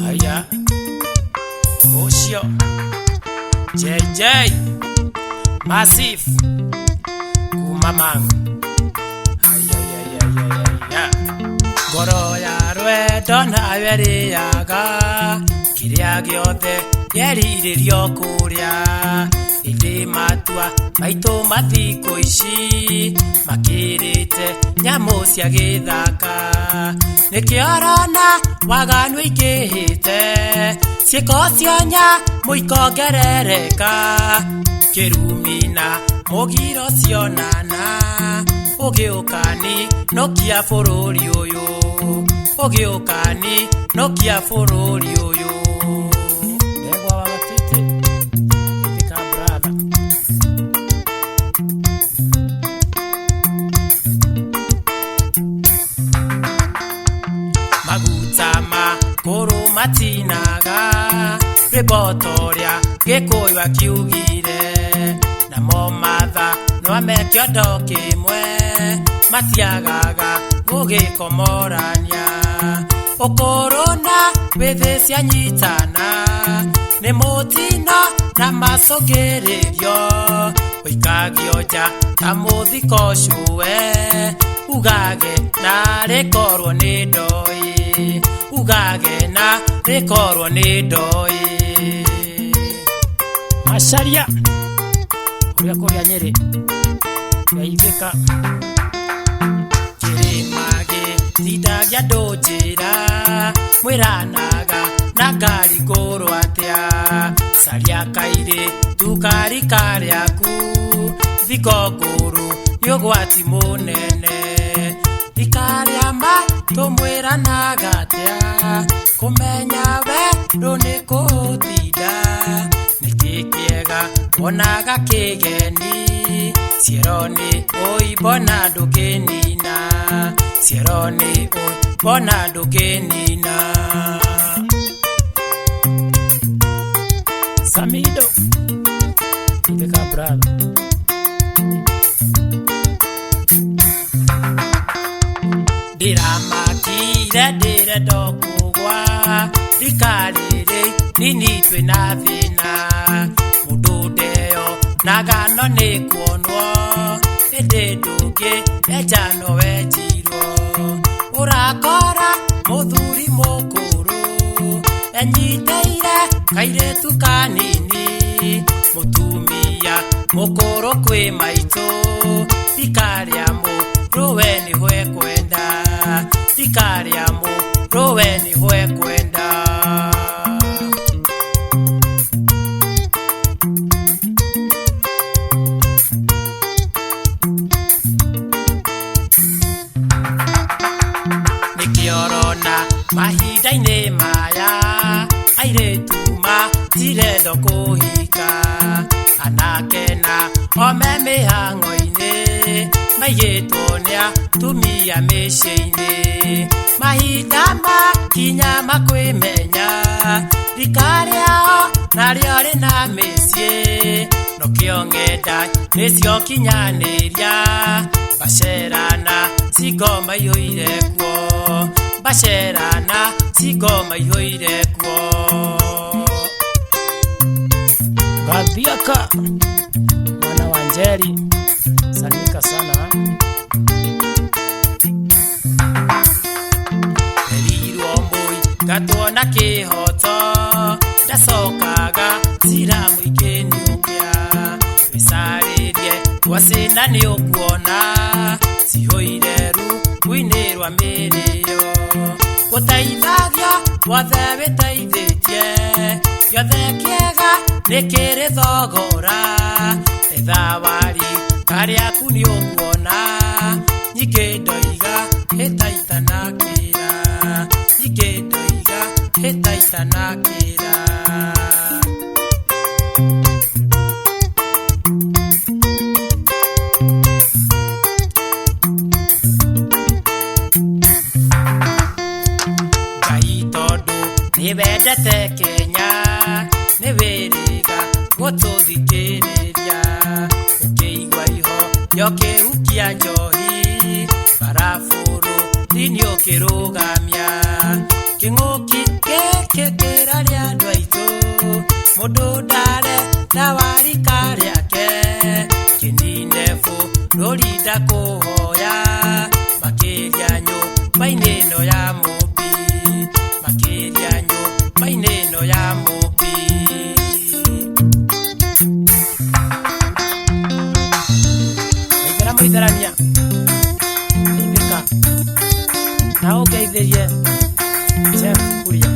Aya Oshio JJ Massive Kumamang Aya Goro ya rwedo na weriaga kiria giothe yeriririo kuria indi matua maitu mathiko ici makirite nyamu cia githaka nikiorona waganu ikihite ciiko cionya muikongerereka kirumina mugiro cionana ugiukani nokia bururi uyu ugiukani nokia bururi uyu negwa wagatete itika brother magutama kuru matinaga ribotoria gikuyu akiugire namo matha no amekiondo kimwe matiagaga gugikomorania ukorona wethe cianyitana ni mutino na macogererio uikagio nja ta muthiko cuwe ugage na rikorwo ni ndoi ugage na rikorwo ni ndoi Macharia uria kuria Nyeri yaithika kirimage tindagia ndunjira mwiranaga na ngari nguru atia caria kairi tukari kariaku thiko nguru yugwati munene ikaria ma tumwiranaga atia kumenya we ndunikutinda nikikiega onaga kigeni sieroni oi bona dukenina sieroni oi bona dukenina Samido Iteka brother Diramakire dire dokugwa dikarire ninitwe na thina mududeo nagano ni kuonwo endeduke ejano wejiro urakora muthuri mukuru enyiteire kairetu kanini mutumia mukuru kwi maitu ikaria ruwe ni hwe kwenda ikaria ruwe ni hwe kwenda mahinda-inĩ maya airetuma tirendo kuhika anake na ome mĩhang'o-inĩ maigĩtwo nĩ atumia mĩciĩ-inĩ mahinda makinya makwĩmenya rika rĩao narĩo rĩna mĩciĩ nokĩo ng'enda nĩcio kinyanĩria bacerana cingoma ihũire kuo bacerana cingoma ihũire kuo Gathiaka mwana wa Njeri sanika sana erirwo mbui gatuona kĩhoto ndacokaga cira mũingĩ nĩũkĩa wĩcarĩrie twacĩna nĩũkuona cihũire rugu-inĩ rwa mĩrĩo gũteithagio guothe wĩteithĩtie gĩothe kĩega nĩkĩrĩ thogora ethawari karĩaku nĩũkuona nyingĩ ndoiga hĩtaitanakĩra nyingĩ ndoiga hĩtaitanakĩra nĩwendete Kenya nĩwĩrĩga gũtũthikĩrĩria ũkĩigua iho yokĩu kia njohi barabũrũ bũrũri-inĩ ũkĩrũgamia kĩng'ũki gĩkĩ kĩrarĩ andũ aitũ mũndũ ndare na warika rĩake kĩnine bũrũri ndakũhoya makĩria nyũmba-inĩ ĩno ya mũmbi makĩria nyũmba-inĩ ĩno ya mũmbi Maitharania Ithika na ũngeithĩrie Jeff Kuria